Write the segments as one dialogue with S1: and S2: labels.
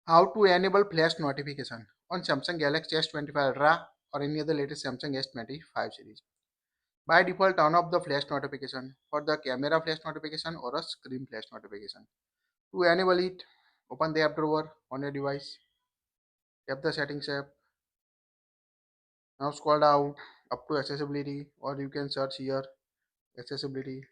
S1: How to enable flash notification on Samsung Galaxy S25 Ultra or any other latest Samsung S25 series. By default, turn off the flash notification for the camera flash notification or a screen flash notification. To enable it, open the app drawer on your device, tap the settings app. Now scroll down up to accessibility, or you can search here accessibility.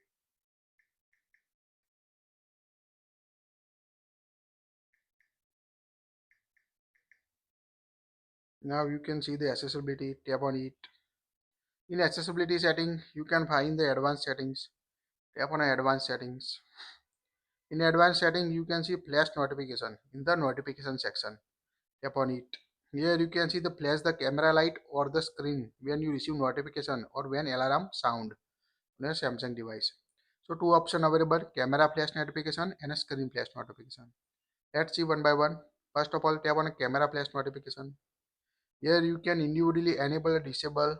S1: Now you can see the accessibility, tap on it. In accessibility setting, you can find the advanced settings. Tap on advanced settings. In advanced setting, you can see flash notification in the notification section. Tap on it. Here you can see the flash the camera light or the screen when you receive notification or when alarm sound on a Samsung device. So two options available, camera flash notification and a screen flash notification. Let's see one by one. First of all, tap on a camera flash notification. Here you can individually enable or disable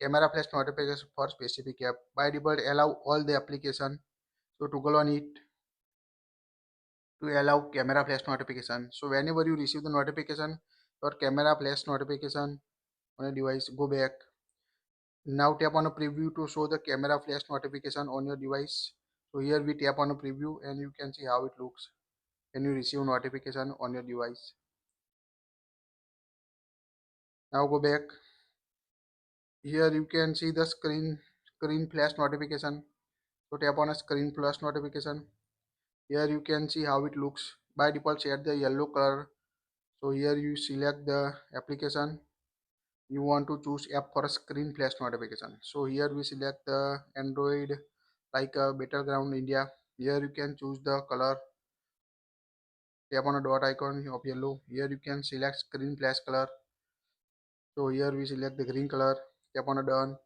S1: camera flash notification for specific app. By default, allow all the application. So toggle on it to allow camera flash notification. So whenever you receive the notification, your camera flash notification on a device, go back. Now tap on a preview to show the camera flash notification on your device. So here we tap on a preview and you can see how it looks when you receive notification on your device. Now go back. Here you can see the screen flash notification. So tap on a screen flash notification. Here you can see how it looks. By default set the yellow color. So here you select the application you want to choose app for a screen flash notification. So here we select the Android like a battleground India. Here you can choose the color. Tap on a dot icon of yellow. Here you can select screen flash color. So here we select the green color. Tap on a done.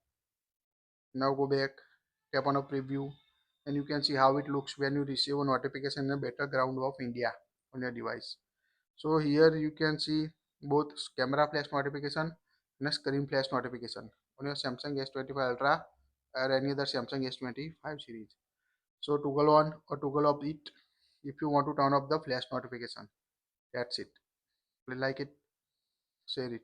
S1: Now go back. Tap on a preview and you can see how it looks when you receive a notification in a battleground of India on your device. So here you can see both camera flash notification and a screen flash notification on your Samsung S25 Ultra or any other Samsung S25 series. So toggle on or toggle off it if you want to turn off the flash notification. That's it. Please like it, share it.